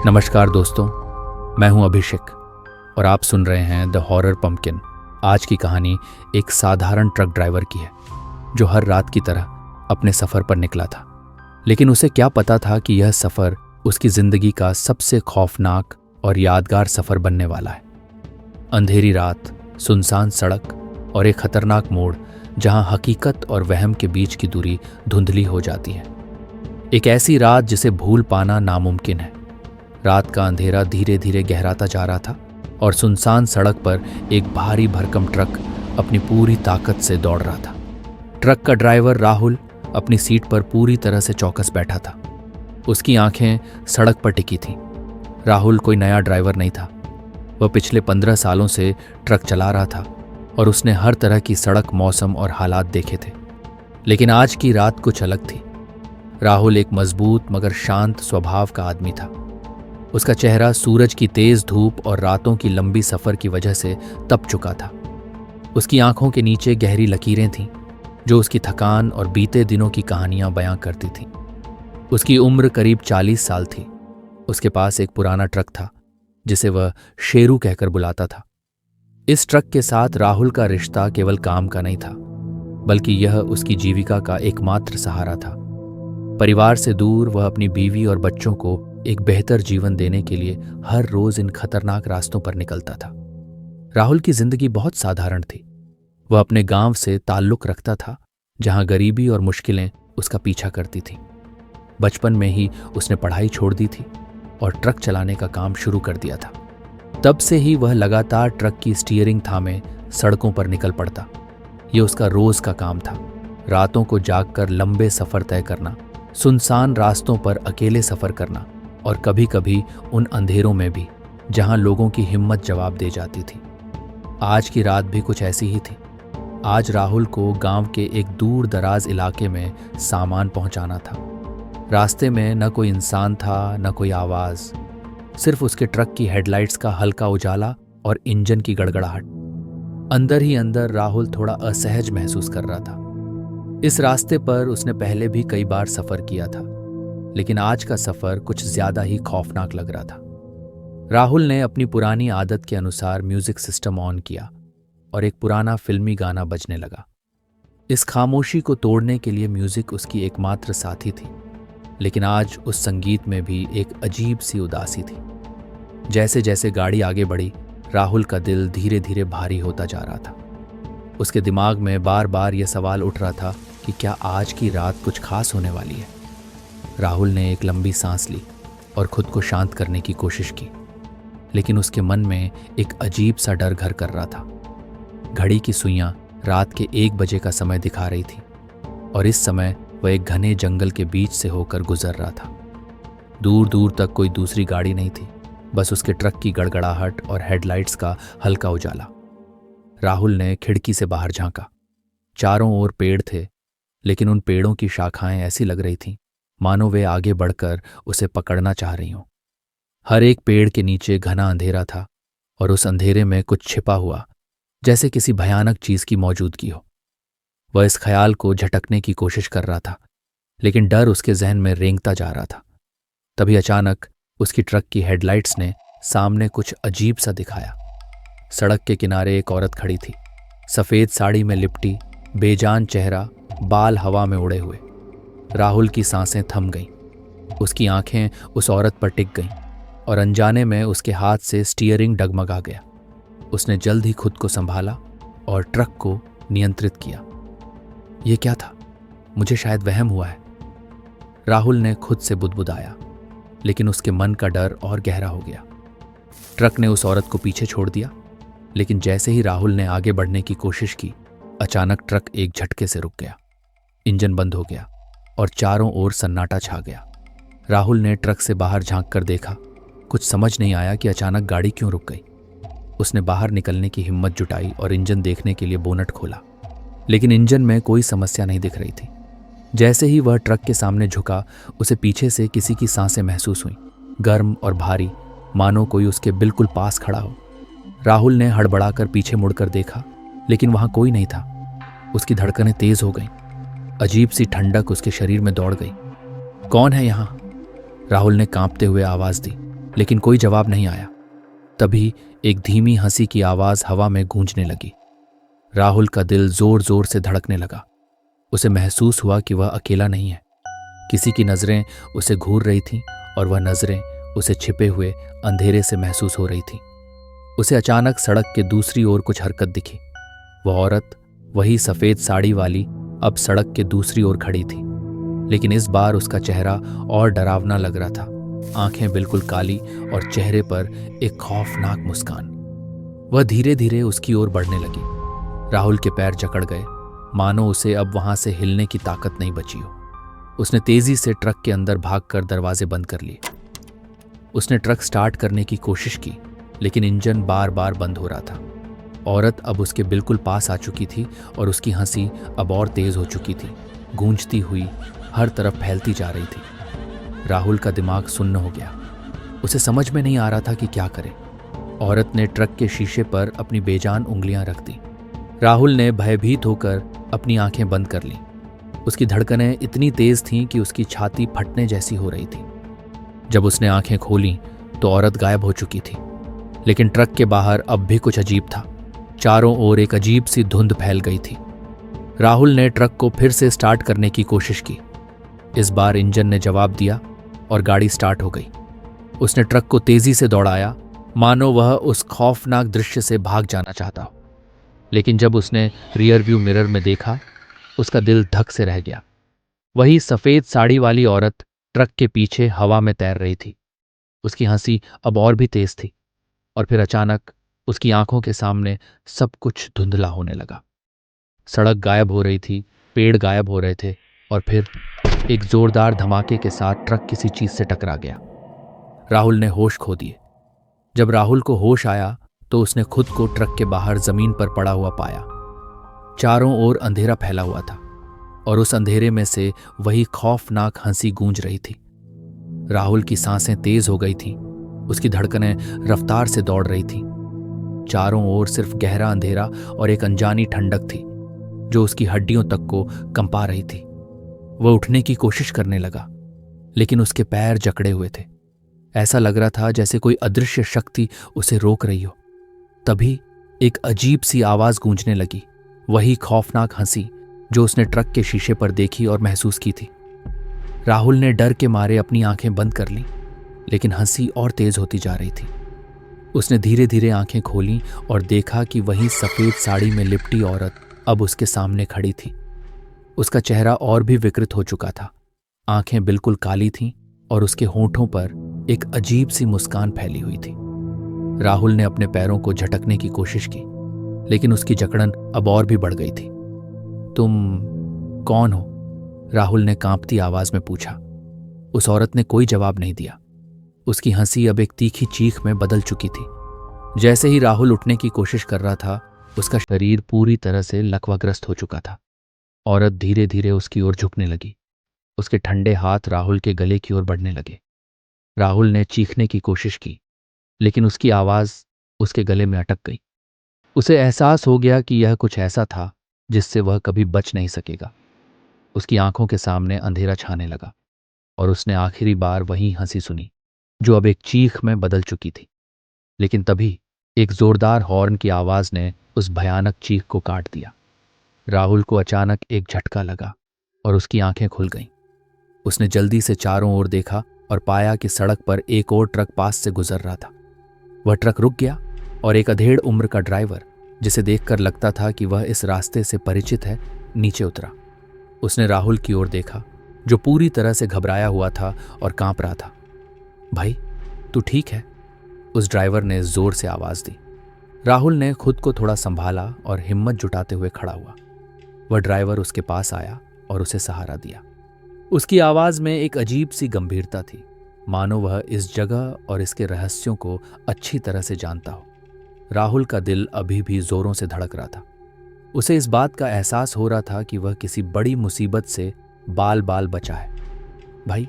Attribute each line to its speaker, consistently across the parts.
Speaker 1: नमस्कार दोस्तों, मैं हूं अभिषेक और आप सुन रहे हैं द हॉरर पंपकिन। आज की कहानी एक साधारण ट्रक ड्राइवर की है जो हर रात की तरह अपने सफ़र पर निकला था। लेकिन उसे क्या पता था कि यह सफ़र उसकी ज़िंदगी का सबसे खौफनाक और यादगार सफ़र बनने वाला है। अंधेरी रात, सुनसान सड़क और एक खतरनाक मोड़ जहां हकीकत और वहम के बीच की दूरी धुंधली हो जाती है। एक ऐसी रात जिसे भूल पाना नामुमकिन है। रात का अंधेरा धीरे धीरे गहराता जा रहा था और सुनसान सड़क पर एक भारी भरकम ट्रक अपनी पूरी ताकत से दौड़ रहा था। ट्रक का ड्राइवर राहुल अपनी सीट पर पूरी तरह से चौकस बैठा था। उसकी आंखें सड़क पर टिकी थीं। राहुल कोई नया ड्राइवर नहीं था। वह पिछले 15 सालों से ट्रक चला रहा था और उसने हर तरह की सड़क, मौसम और हालात देखे थे। लेकिन आज की रात कुछ अलग थी। राहुल एक मजबूत मगर शांत स्वभाव का आदमी था। उसका चेहरा सूरज की तेज धूप और रातों की लंबी सफर की वजह से तप चुका था। उसकी आंखों के नीचे गहरी लकीरें थीं जो उसकी थकान और बीते दिनों की कहानियां बयां करती थीं। उसकी उम्र करीब 40 साल थी। उसके पास एक पुराना ट्रक था जिसे वह शेरू कहकर बुलाता था। इस ट्रक के साथ राहुल का रिश्ता केवल काम का नहीं था, बल्कि यह उसकी जीविका का एकमात्र सहारा था। परिवार से दूर वह अपनी बीवी और बच्चों को एक बेहतर जीवन देने के लिए हर रोज इन खतरनाक रास्तों पर निकलता था। राहुल की जिंदगी बहुत साधारण थी। वह अपने गांव से ताल्लुक रखता था जहां गरीबी और मुश्किलें उसका पीछा करती थीं। बचपन में ही उसने पढ़ाई छोड़ दी थी और ट्रक चलाने का काम शुरू कर दिया था। तब से ही वह लगातार ट्रक की स्टीयरिंग थामे सड़कों पर निकल पड़ता। ये उसका रोज का काम था। रातों को जागकर लंबे सफर तय करना, सुनसान रास्तों पर अकेले सफर करना और कभी कभी उन अंधेरों में भी जहां लोगों की हिम्मत जवाब दे जाती थी। आज की रात भी कुछ ऐसी ही थी। आज राहुल को गांव के एक दूर दराज इलाके में सामान पहुंचाना था। रास्ते में न कोई इंसान था, न कोई आवाज, सिर्फ उसके ट्रक की हेडलाइट्स का हल्का उजाला और इंजन की गड़गड़ाहट। अंदर ही अंदर राहुल थोड़ा असहज महसूस कर रहा था। इस रास्ते पर उसने पहले भी कई बार सफर किया था, लेकिन आज का सफर कुछ ज्यादा ही खौफनाक लग रहा था। राहुल ने अपनी पुरानी आदत के अनुसार म्यूजिक सिस्टम ऑन किया और एक पुराना फिल्मी गाना बजने लगा। इस खामोशी को तोड़ने के लिए म्यूजिक उसकी एकमात्र साथी थी, लेकिन आज उस संगीत में भी एक अजीब सी उदासी थी। जैसे जैसे गाड़ी आगे बढ़ी, राहुल का दिल धीरे धीरे भारी होता जा रहा था। उसके दिमाग में बार बार यह सवाल उठ रहा था कि क्या आज की रात कुछ खास होने वाली है। राहुल ने एक लंबी सांस ली और खुद को शांत करने की कोशिश की, लेकिन उसके मन में एक अजीब सा डर घर कर रहा था। घड़ी की सुइयां रात के 1 बजे का समय दिखा रही थी और इस समय वह एक घने जंगल के बीच से होकर गुजर रहा था। दूर दूर तक कोई दूसरी गाड़ी नहीं थी, बस उसके ट्रक की गड़गड़ाहट और हेडलाइट्स का हल्का उजाला। राहुल ने खिड़की से बाहर झांका। चारों ओर पेड़ थे, लेकिन उन पेड़ों की शाखाएं ऐसी लग रही थीं मानो वे आगे बढ़कर उसे पकड़ना चाह रही हों। हर एक पेड़ के नीचे घना अंधेरा था और उस अंधेरे में कुछ छिपा हुआ, जैसे किसी भयानक चीज की मौजूदगी हो। वह इस ख्याल को झटकने की कोशिश कर रहा था, लेकिन डर उसके जहन में रेंगता जा रहा था। तभी अचानक उसकी ट्रक की हेडलाइट्स ने सामने कुछ अजीब सा दिखाया। सड़क के किनारे एक औरत खड़ी थी, सफेद साड़ी में लिपटी, बेजान चेहरा, बाल हवा में उड़े हुए। राहुल की सांसें थम गईं। उसकी आंखें उस औरत पर टिक गईं और अनजाने में उसके हाथ से स्टीयरिंग डगमगा गया। उसने जल्द ही खुद को संभाला और ट्रक को नियंत्रित किया। यह क्या था? मुझे शायद वहम हुआ है, राहुल ने खुद से बुदबुदाया, लेकिन उसके मन का डर और गहरा हो गया। ट्रक ने उस औरत को पीछे छोड़ दिया, लेकिन जैसे ही राहुल ने आगे बढ़ने की कोशिश की, अचानक ट्रक एक झटके से रुक गया। इंजन बंद हो गया और चारों ओर सन्नाटा छा गया। राहुल ने ट्रक से बाहर झांक कर देखा। कुछ समझ नहीं आया कि अचानक गाड़ी क्यों रुक गई। उसने बाहर निकलने की हिम्मत जुटाई और इंजन देखने के लिए बोनट खोला, लेकिन इंजन में कोई समस्या नहीं दिख रही थी। जैसे ही वह ट्रक के सामने झुका, उसे पीछे से किसी की सांसें महसूस हुई, गर्म और भारी, मानो कोई उसके बिल्कुल पास खड़ा हो। राहुल ने हड़बड़ाकर पीछे मुड़कर देखा, लेकिन वहां कोई नहीं था। उसकी धड़कनें तेज हो गईं। अजीब सी ठंडक उसके शरीर में दौड़ गई। कौन है यहाँ? राहुल ने कांपते हुए आवाज दी। लेकिन कोई जवाब नहीं आया। तभी एक धीमी हंसी की आवाज हवा में गूंजने लगी। राहुल का दिल जोर जोर से धड़कने लगा। उसे महसूस हुआ कि वह अकेला नहीं है। किसी की नजरें उसे घूर रही थीं और वह नजरें उसे छिपे हुए अंधेरे से महसूस हो रही थीं। उसे अचानक सड़क के दूसरी ओर कुछ हरकत दिखी। वह औरत, वही सफेद साड़ी वाली, अब सड़क के दूसरी ओर खड़ी थी, लेकिन इस बार उसका चेहरा और डरावना लग रहा था। आंखें बिल्कुल काली और चेहरे पर एक खौफनाक मुस्कान। वह धीरे धीरे उसकी ओर बढ़ने लगी। राहुल के पैर जकड़ गए, मानो उसे अब वहां से हिलने की ताकत नहीं बची हो। उसने तेजी से ट्रक के अंदर भागकर दरवाजे बंद कर लिए। उसने ट्रक स्टार्ट करने की कोशिश की, लेकिन इंजन बार बार बंद हो रहा था। औरत अब उसके बिल्कुल पास आ चुकी थी और उसकी हंसी अब और तेज हो चुकी थी, गूंजती हुई हर तरफ फैलती जा रही थी। राहुल का दिमाग सुन्न हो गया। उसे समझ में नहीं आ रहा था कि क्या करे। औरत ने ट्रक के शीशे पर अपनी बेजान उंगलियां रख दी। राहुल ने भयभीत होकर अपनी आंखें बंद कर लीं। उसकी धड़कनें इतनी तेज थीं कि उसकी छाती फटने जैसी हो रही थी। जब उसने आंखें खोलीं तो औरत गायब हो चुकी थी, लेकिन ट्रक के बाहर अब भी कुछ अजीब था। चारों ओर एक अजीब सी धुंध फैल गई थी। राहुल ने ट्रक को फिर से स्टार्ट करने की कोशिश की। इस बार इंजन ने जवाब दिया और गाड़ी स्टार्ट हो गई। उसने ट्रक को तेजी से दौड़ाया, मानो वह उस खौफनाक दृश्य से भाग जाना चाहता हो। लेकिन जब उसने रियर व्यू मिरर में देखा, उसका दिल धक से रह गया। वही सफेद साड़ी वाली औरत ट्रक के पीछे हवा में तैर रही थी। उसकी हंसी अब और भी तेज थी और फिर अचानक उसकी आंखों के सामने सब कुछ धुंधला होने लगा। सड़क गायब हो रही थी, पेड़ गायब हो रहे थे और फिर एक जोरदार धमाके के साथ ट्रक किसी चीज से टकरा गया। राहुल ने होश खो दिए। जब राहुल को होश आया तो उसने खुद को ट्रक के बाहर जमीन पर पड़ा हुआ पाया। चारों ओर अंधेरा फैला हुआ था और उस अंधेरे में से वही खौफनाक हंसी गूंज रही थी। राहुल की सांसें तेज हो गई थीं, उसकी धड़कनें रफ्तार से दौड़ रही थीं। चारों ओर सिर्फ गहरा अंधेरा और एक अनजानी ठंडक थी जो उसकी हड्डियों तक को कंपा रही थी। वह उठने की कोशिश करने लगा, लेकिन उसके पैर जकड़े हुए थे। ऐसा लग रहा था जैसे कोई अदृश्य शक्ति उसे रोक रही हो। तभी एक अजीब सी आवाज गूंजने लगी, वही खौफनाक हंसी जो उसने ट्रक के शीशे पर देखी और महसूस की थी। राहुल ने डर के मारे अपनी आंखें बंद कर लीं, लेकिन हंसी और तेज होती जा रही थी। उसने धीरे धीरे आंखें खोलीं और देखा कि वही सफेद साड़ी में लिपटी औरत अब उसके सामने खड़ी थी। उसका चेहरा और भी विकृत हो चुका था। आंखें बिल्कुल काली थीं और उसके होंठों पर एक अजीब सी मुस्कान फैली हुई थी। राहुल ने अपने पैरों को झटकने की कोशिश की, लेकिन उसकी जकड़न अब और भी बढ़ गई थी। तुम कौन हो? राहुल ने कांपती आवाज में पूछा। उस औरत ने कोई जवाब नहीं दिया। उसकी हंसी अब एक तीखी चीख में बदल चुकी थी। जैसे ही राहुल उठने की कोशिश कर रहा था, उसका शरीर पूरी तरह से लकवाग्रस्त हो चुका था। औरत धीरे धीरे उसकी ओर झुकने लगी। उसके ठंडे हाथ राहुल के गले की ओर बढ़ने लगे। राहुल ने चीखने की कोशिश की, लेकिन उसकी आवाज उसके गले में अटक गई। उसे एहसास हो गया कि यह कुछ ऐसा था जिससे वह कभी बच नहीं सकेगा। उसकी आंखों के सामने अंधेरा छाने लगा और उसने आखिरी बार वही हंसी सुनी जो अब एक चीख में बदल चुकी थी। लेकिन तभी एक जोरदार हॉर्न की आवाज ने उस भयानक चीख को काट दिया। राहुल को अचानक एक झटका लगा और उसकी आंखें खुल गईं। उसने जल्दी से चारों ओर देखा और पाया कि सड़क पर एक और ट्रक पास से गुजर रहा था। वह ट्रक रुक गया और एक अधेड़ उम्र का ड्राइवर, जिसे देखकर लगता था कि वह इस रास्ते से परिचित है, नीचे उतरा। उसने राहुल की ओर देखा, जो पूरी तरह से घबराया हुआ था और कांप रहा था। भाई, तू ठीक है? उस ड्राइवर ने जोर से आवाज दी। राहुल ने खुद को थोड़ा संभाला और हिम्मत जुटाते हुए खड़ा हुआ। वह ड्राइवर उसके पास आया और उसे सहारा दिया। उसकी आवाज में एक अजीब सी गंभीरता थी, मानो वह इस जगह और इसके रहस्यों को अच्छी तरह से जानता हो। राहुल का दिल अभी भी जोरों से धड़क रहा था। उसे इस बात का एहसास हो रहा था कि वह किसी बड़ी मुसीबत से बाल बाल बचा है। भाई,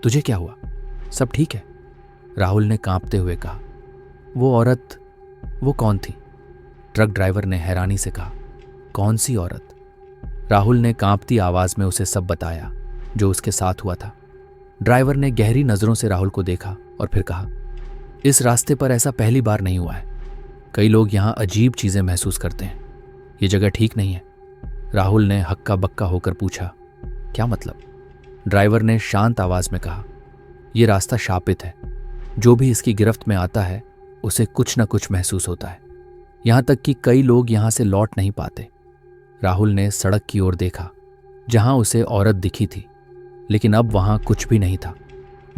Speaker 1: तुझे क्या हुआ? सब ठीक है? राहुल ने कांपते हुए कहा। वो औरत, वो कौन थी? ट्रक ड्राइवर ने हैरानी से कहा। कौन सी औरत? राहुल ने कांपती आवाज में उसे सब बताया जो उसके साथ हुआ था। ड्राइवर ने गहरी नजरों से राहुल को देखा और फिर कहा, इस रास्ते पर ऐसा पहली बार नहीं हुआ है। कई लोग यहाँ अजीब चीजें महसूस करते हैं। ये जगह ठीक नहीं है। राहुल ने हक्का बक्का होकर पूछा, क्या मतलब? ड्राइवर ने शांत आवाज में कहा, यह रास्ता शापित है। जो भी इसकी गिरफ्त में आता है उसे कुछ न कुछ महसूस होता है। यहां तक कि कई लोग यहां से लौट नहीं पाते। राहुल ने सड़क की ओर देखा जहां उसे औरत दिखी थी, लेकिन अब वहां कुछ भी नहीं था।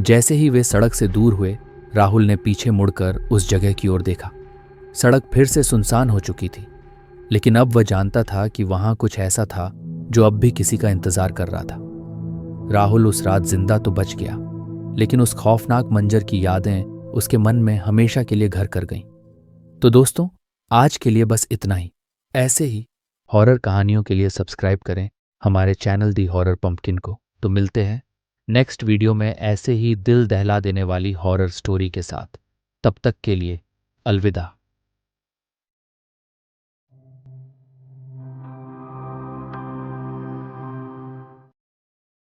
Speaker 1: जैसे ही वे सड़क से दूर हुए, राहुल ने पीछे मुड़कर उस जगह की ओर देखा। सड़क फिर से सुनसान हो चुकी थी, लेकिन अब वह जानता था कि वहां कुछ ऐसा था जो अब भी किसी का इंतजार कर रहा था। राहुल उस रात जिंदा तो बच गया, लेकिन उस खौफनाक मंजर की यादें उसके मन में हमेशा के लिए घर कर गईं। तो दोस्तों, आज के लिए बस इतना ही। ऐसे ही हॉरर कहानियों के लिए सब्सक्राइब करें हमारे चैनल दी हॉरर पंपकिन को। तो मिलते हैं नेक्स्ट वीडियो में ऐसे ही दिल दहला देने वाली हॉरर स्टोरी के साथ। तब तक के लिए अलविदा।